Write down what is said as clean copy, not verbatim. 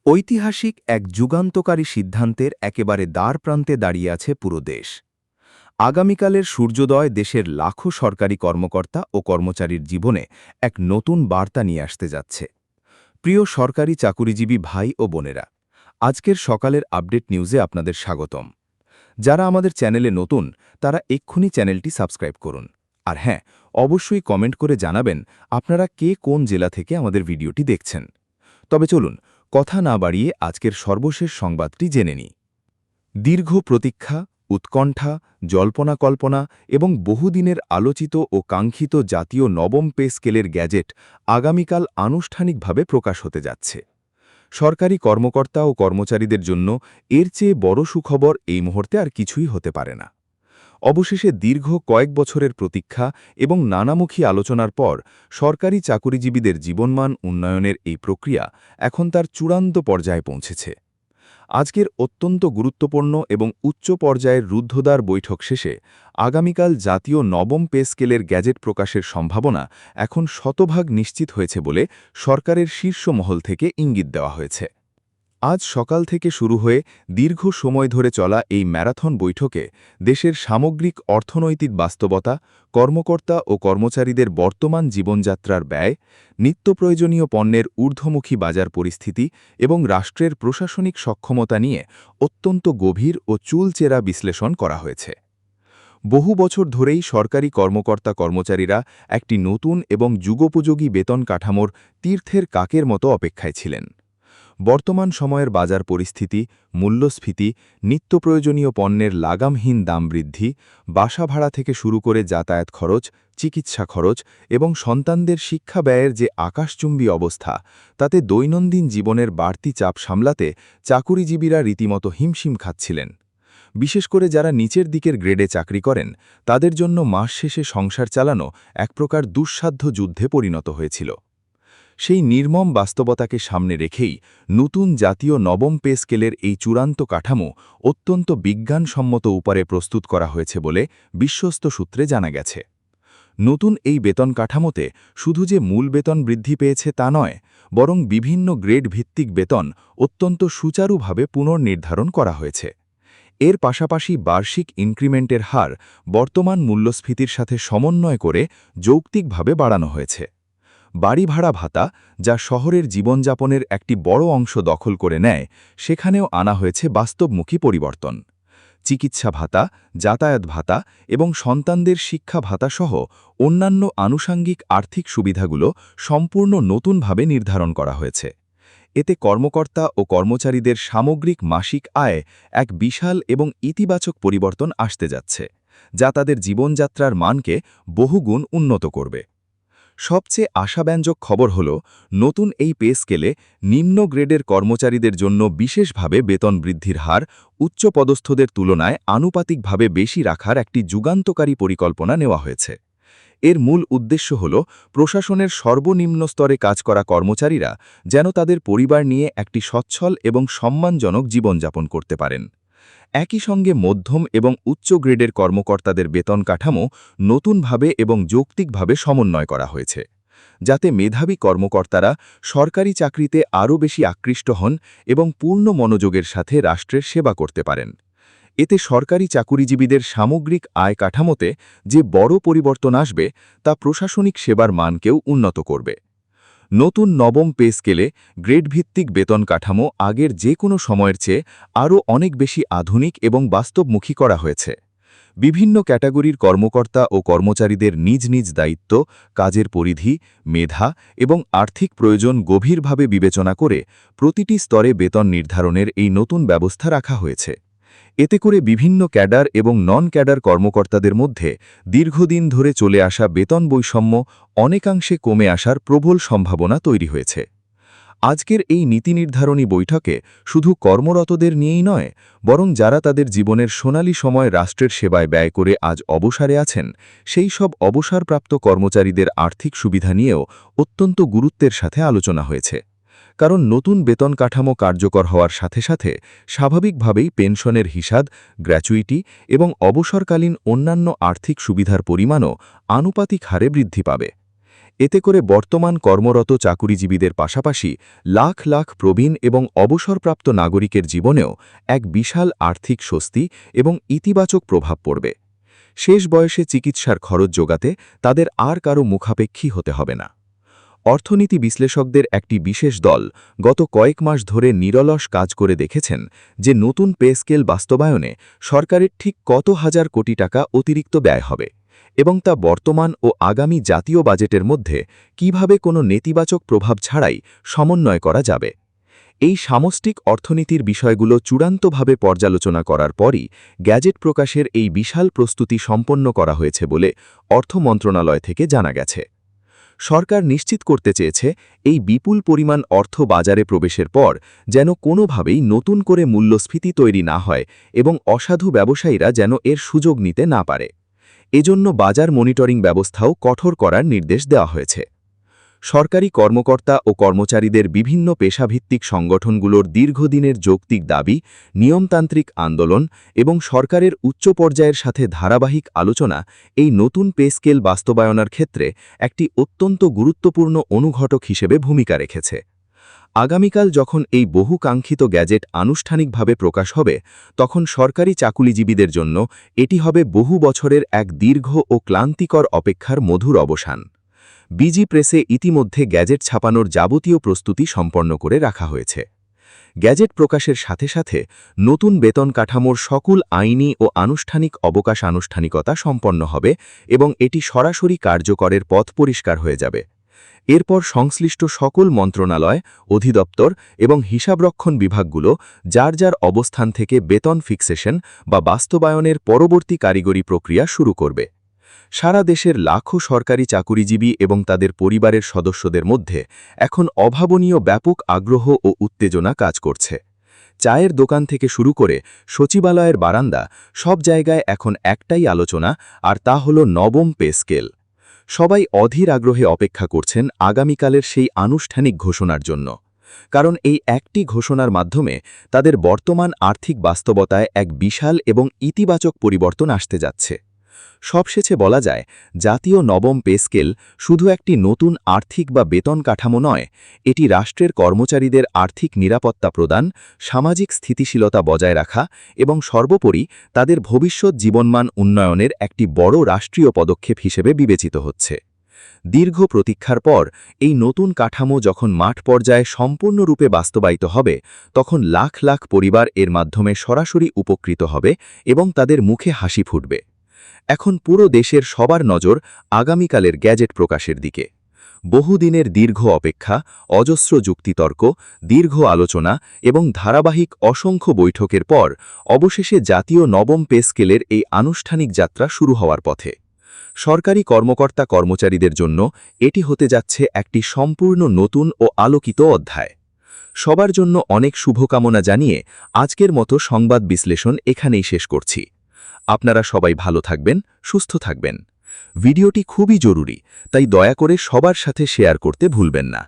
ঐতিহাসিক এক যুগান্তকারী সিদ্ধান্তের একেবারে দ্বারপ্রান্তে দাঁড়িয়ে আছে পুরো দেশ। আগামীকালের সূর্যোদয় দেশের লাখো সরকারি কর্মকর্তা ও কর্মচারীর জীবনে এক নতুন বার্তা নিয়ে আসতে যাচ্ছে। প্রিয় সরকারি চাকুরিজীবী ভাই ও বোনেরা, আজকের সকালের আপডেট নিউজে আপনাদের স্বাগতম। যারা আমাদের চ্যানেলে নতুন তারা এক্ষুনি চ্যানেলটি সাবস্ক্রাইব করুন। আর হ্যাঁ, অবশ্যই কমেন্ট করে জানাবেন আপনারা কে কোন জেলা থেকে আমাদের ভিডিওটি দেখছেন। তবে চলুন কথা না বাড়িয়ে আজকের সর্বশেষ সংবাদটি জেনে নিই। দীর্ঘ প্রতীক্ষা, উৎকণ্ঠা, জল্পনা কল্পনা এবং বহুদিনের আলোচিত ও কাঙ্ক্ষিত জাতীয় নবম পে স্কেলের গ্যাজেট আগামীকাল আনুষ্ঠানিকভাবে প্রকাশ হতে যাচ্ছে। সরকারি কর্মকর্তা ও কর্মচারীদের জন্য এর চেয়ে বড় সুখবর এই মুহূর্তে আর কিছুই হতে পারে না। অবশেষে দীর্ঘ কয়েক বছরের প্রতীক্ষা এবং নানামুখী আলোচনার পর সরকারি চাকুরিজীবীদের জীবনমান উন্নয়নের এই প্রক্রিয়া এখন তার চূড়ান্ত পর্যায়ে পৌঁছেছে। আজকের অত্যন্ত গুরুত্বপূর্ণ এবং উচ্চ পর্যায়ের রুদ্ধদ্বার বৈঠক শেষে আগামীকাল জাতীয় নবম পে স্কেলের গ্যাজেট প্রকাশের সম্ভাবনা এখন শতভাগ নিশ্চিত হয়েছে বলে সরকারের শীর্ষ মহল থেকে ইঙ্গিত দেওয়া হয়েছে। আজ সকাল থেকে শুরু হয়ে দীর্ঘ সময় ধরে চলা এই ম্যারাথন বৈঠকে দেশের সামগ্রিক অর্থনৈতিক বাস্তবতা, কর্মকর্তা ও কর্মচারীদের বর্তমান জীবনযাত্রার ব্যয়, নিত্যপ্রয়োজনীয় পণ্যের ঊর্ধ্বমুখী বাজার পরিস্থিতি এবং রাষ্ট্রের প্রশাসনিক সক্ষমতা নিয়ে অত্যন্ত গভীর ও চুলচেরা বিশ্লেষণ করা হয়েছে। বহু বছর ধরেই সরকারি কর্মকর্তা কর্মচারীরা একটি নতুন এবং যুগোপযোগী বেতন কাঠামোর তীর্থের কাকের মতো অপেক্ষায় ছিলেন। বর্তমান সময়ের বাজার পরিস্থিতি, মূল্যস্ফীতি, নিত্যপ্রয়োজনীয় পণ্যের লাগামহীন দাম বৃদ্ধি, বাসা ভাড়া থেকে শুরু করে যাতায়াত খরচ, চিকিৎসা খরচ এবং সন্তানদের শিক্ষা ব্যয়ের যে আকাশচুম্বী অবস্থা, তাতে দৈনন্দিন জীবনের বাড়তি চাপ সামলাতে চাকুরিজীবীরা রীতিমতো হিমশিম খাচ্ছিলেন। বিশেষ করে যারা নিচের দিকের গ্রেডে চাকরি করেন, তাদের জন্য মাস শেষে সংসার চালানো এক প্রকার দুঃসাধ্য যুদ্ধে পরিণত হয়েছিল। সেই নির্মম বাস্তবতাকে সামনে রেখেই নতুন জাতীয় নবম পে স্কেলের এই চূড়ান্ত কাঠামো অত্যন্ত বিজ্ঞানসম্মত উপায়ে প্রস্তুত করা হয়েছে বলে বিশ্বস্ত সূত্রে জানা গেছে। নতুন এই বেতন কাঠামোতে শুধু যে মূল বেতন বৃদ্ধি পেয়েছে তা নয়, বরং বিভিন্ন গ্রেড ভিত্তিক বেতন অত্যন্ত সুচারুভাবে পুনর্নির্ধারণ করা হয়েছে। এর পাশাপাশি বার্ষিক ইনক্রিমেন্টের হার বর্তমান মূল্যস্ফীতির সাথে সমন্বয় করে যৌক্তিকভাবে বাড়ানো হয়েছে। বাড়ি ভাড়া ভাতা, যা শহরের জীবনযাপনের একটি বড় অংশ দখল করে নেয়, সেখানেও আনা হয়েছে বাস্তবমুখী পরিবর্তন। চিকিৎসা ভাতা, যাতায়াত ভাতা এবং সন্তানদের শিক্ষা ভাতা সহ অন্যান্য আনুষাঙ্গিক আর্থিক সুবিধাগুলো সম্পূর্ণ নতুনভাবে নির্ধারণ করা হয়েছে। এতে কর্মকর্তা ও কর্মচারীদের সামগ্রিক মাসিক আয়ে এক বিশাল এবং ইতিবাচক পরিবর্তন আসতে যাচ্ছে, যা তাদের জীবনযাত্রার মানকে বহুগুণ উন্নত করবে। সবচেয়ে আশাব্যঞ্জক খবর হল, নতুন এই পে স্কেলে নিম্ন গ্রেডের কর্মচারীদের জন্য বিশেষভাবে বেতন বৃদ্ধির হার উচ্চপদস্থদের তুলনায় আনুপাতিকভাবে বেশি রাখার একটি যুগান্তকারী পরিকল্পনা নেওয়া হয়েছে। এর মূল উদ্দেশ্য হল প্রশাসনের সর্বনিম্ন স্তরে কাজ করা কর্মচারীরা যেন তাদের পরিবার নিয়ে একটি সচ্ছল এবং সম্মানজনক জীবনযাপন করতে পারেন। একই সঙ্গে মধ্যম এবং উচ্চ গ্রেডের কর্মকর্তাদের বেতন কাঠামো নতুনভাবে এবং যৌক্তিকভাবে সমন্বয় করা হয়েছে, যাতে মেধাবী কর্মকর্তারা সরকারি চাকরিতে আরও বেশি আকৃষ্ট হন এবং পূর্ণ মনোযোগের সাথে রাষ্ট্রের সেবা করতে পারেন। এতে সরকারি চাকুরিজীবীদের সামগ্রিক আয় কাঠামোতে যে বড় পরিবর্তন আসবে, তা প্রশাসনিক সেবার মানকেও উন্নত করবে। নতুন নবম পে স্কেলে গ্রেডভিত্তিক বেতন কাঠামো আগের যে কোনো সময়ের চেয়ে আরও অনেক বেশি আধুনিক এবং বাস্তবমুখী করা হয়েছে। বিভিন্ন ক্যাটাগরির কর্মকর্তা ও কর্মচারীদের নিজ নিজ দায়িত্ব, কাজের পরিধি, মেধা এবং আর্থিক প্রয়োজন গভীরভাবে বিবেচনা করে প্রতিটি স্তরে বেতন নির্ধারণের এই নতুন ব্যবস্থা রাখা হয়েছে। এতে করে বিভিন্ন ক্যাডার এবং নন ক্যাডার কর্মকর্তাদের মধ্যে দীর্ঘদিন ধরে চলে আসা বেতন বৈষম্য অনেকাংশে কমে আসার প্রবল সম্ভাবনা তৈরি হয়েছে। আজকের এই নীতি নির্ধারণী বৈঠকে শুধু কর্মরতদের নিয়েই নয়, বরং যারা তাদের জীবনের সোনালী সময় রাষ্ট্রের সেবায় ব্যয় করে আজ অবসরে আছেন, সেই সব অবসরপ্রাপ্ত কর্মচারীদের আর্থিক সুবিধা নিয়েও অত্যন্ত গুরুত্বের সাথে আলোচনা হয়েছে। কারণ নতুন বেতন কাঠামো কার্যকর হওয়ার সাথে সাথে স্বাভাবিকভাবেই পেনশনের হিসাব, গ্র্যাচুইটি এবং অবসরকালীন অন্যান্য আর্থিক সুবিধার পরিমাণও আনুপাতিক হারে বৃদ্ধি পাবে। এতে করে বর্তমান কর্মরত চাকুরিজীবীদের পাশাপাশি লাখ লাখ প্রবীণ এবং অবসরপ্রাপ্ত নাগরিকের জীবনেও এক বিশাল আর্থিক স্বস্তি এবং ইতিবাচক প্রভাব পড়বে। শেষ বয়সে চিকিৎসার খরচ যোগাতে তাদের আর কারও মুখাপেক্ষী হতে হবে না। অর্থনীতি বিশ্লেষকদের একটি বিশেষ দল গত কয়েক মাস ধরে নিরলস কাজ করে দেখেছেন যে নতুন পে স্কেল বাস্তবায়নে সরকারের ঠিক কত হাজার কোটি টাকা অতিরিক্ত ব্যয় হবে এবং তা বর্তমান ও আগামী জাতীয় বাজেটের মধ্যে কিভাবে কোনো নেতিবাচক প্রভাব ছাড়াই সমন্বয় করা যাবে। এই সামষ্টিক অর্থনীতির বিষয়গুলো চূড়ান্তভাবে পর্যালোচনা করার পরই গ্যাজেট প্রকাশের এই বিশাল প্রস্তুতি সম্পন্ন করা হয়েছে বলে অর্থ মন্ত্রণালয় থেকে জানা গেছে। সরকার নিশ্চিত করতে চেয়েছে এই বিপুল পরিমাণ অর্থ বাজারে প্রবেশের পর যেন কোনোভাবেই নতুন করে মূল্যস্ফীতি তৈরি না হয় এবং অসাধু ব্যবসায়ীরা যেন এর সুযোগ নিতে না পারে। এজন্য বাজার মনিটরিং ব্যবস্থাও কঠোর করার নির্দেশ দেওয়া হয়েছে। সরকারি কর্মকর্তা ও কর্মচারীদের বিভিন্ন পেশাভিত্তিক সংগঠনগুলোর দীর্ঘদিনের যৌক্তিক দাবি, নিয়মতান্ত্রিক আন্দোলন এবং সরকারের উচ্চ পর্যায়ের সাথে ধারাবাহিক আলোচনা এই নতুন পে স্কেল বাস্তবায়নের ক্ষেত্রে একটি অত্যন্ত গুরুত্বপূর্ণ অনুঘটক হিসেবে ভূমিকা রেখেছে। আগামীকাল যখন এই বহুকাঙ্ক্ষিত গ্যাজেট আনুষ্ঠানিকভাবে প্রকাশ হবে, তখন সরকারি চাকুরিজীবীদের জন্য এটি হবে বহু বছরের এক দীর্ঘ ও ক্লান্তিকর অপেক্ষার মধুর অবসান। বিজি প্রেসে ইতিমধ্যে গ্যাজেট ছাপানোর যাবতীয় প্রস্তুতি সম্পন্ন করে রাখা হয়েছে। গ্যাজেট প্রকাশের সাথে সাথে নতুন বেতন কাঠামোর সকল আইনি ও আনুষ্ঠানিক অবকাশ আনুষ্ঠানিকতা সম্পন্ন হবে এবং এটি সরাসরি কার্যকরের পথ পরিষ্কার হয়ে যাবে। এরপর সংশ্লিষ্ট সকল মন্ত্রণালয়, অধিদপ্তর এবং হিসাবরক্ষণ বিভাগগুলো যার যার অবস্থান থেকে বেতন ফিক্সেশন বা বাস্তবায়নের পরবর্তী কারিগরি প্রক্রিয়া শুরু করবে। সারা দেশের লাখো সরকারি চাকুরিজীবী এবং তাদের পরিবারের সদস্যদের মধ্যে এখন অভাবনীয় ব্যাপক আগ্রহ ও উত্তেজনা কাজ করছে। চায়ের দোকান থেকে শুরু করে সচিবালয়ের বারান্দা, সব জায়গায় এখন একটাই আলোচনা, আর তা হল নবম পে স্কেল। সবাই অধীর আগ্রহে অপেক্ষা করছেন আগামীকালের সেই আনুষ্ঠানিক ঘোষণার জন্য, কারণ এই একটি ঘোষণার মাধ্যমে তাদের বর্তমান আর্থিক বাস্তবতায় এক বিশাল এবং ইতিবাচক পরিবর্তন আসতে যাচ্ছে। সবশেষে বলা যায়, জাতীয় নবম পে স্কেল শুধু একটি নতুন আর্থিক বা বেতন কাঠামো নয়, এটি রাষ্ট্রের কর্মচারীদের আর্থিক নিরাপত্তা প্রদান, সামাজিক স্থিতিশীলতা বজায় রাখা এবং সর্বোপরি তাদের ভবিষ্যৎ জীবনমান উন্নয়নের একটি বড় রাষ্ট্রীয় পদক্ষেপ হিসেবে বিবেচিত হচ্ছে। দীর্ঘ প্রতীক্ষার পর এই নতুন কাঠামো যখন মাঠ পর্যায়ে সম্পূর্ণরূপে বাস্তবায়িত হবে, তখন লাখ লাখ পরিবার এর মাধ্যমে সরাসরি উপকৃত হবে এবং তাদের মুখে হাসি ফুটবে। এখন পুরো দেশের সবার নজর আগামীকালের গ্যাজেট প্রকাশের দিকে। বহুদিনের দীর্ঘ অপেক্ষা, অজস্র যুক্তিতর্ক, দীর্ঘ আলোচনা এবং ধারাবাহিক অসংখ্য বৈঠকের পর অবশেষে জাতীয় নবম পে স্কেলের এই আনুষ্ঠানিক যাত্রা শুরু হওয়ার পথে। সরকারি কর্মকর্তা কর্মচারীদের জন্য এটি হতে যাচ্ছে একটি সম্পূর্ণ নতুন ও আলোকিত অধ্যায়। সবার জন্য অনেক শুভকামনা জানিয়ে আজকের মতো সংবাদ বিশ্লেষণ এখানেই শেষ করছি। আপনারা সবাই ভালো থাকবেন, সুস্থ থাকবেন। ভিডিওটি খুবই জরুরি, তাই দয়া করে সবার সাথে শেয়ার করতে ভুলবেন না।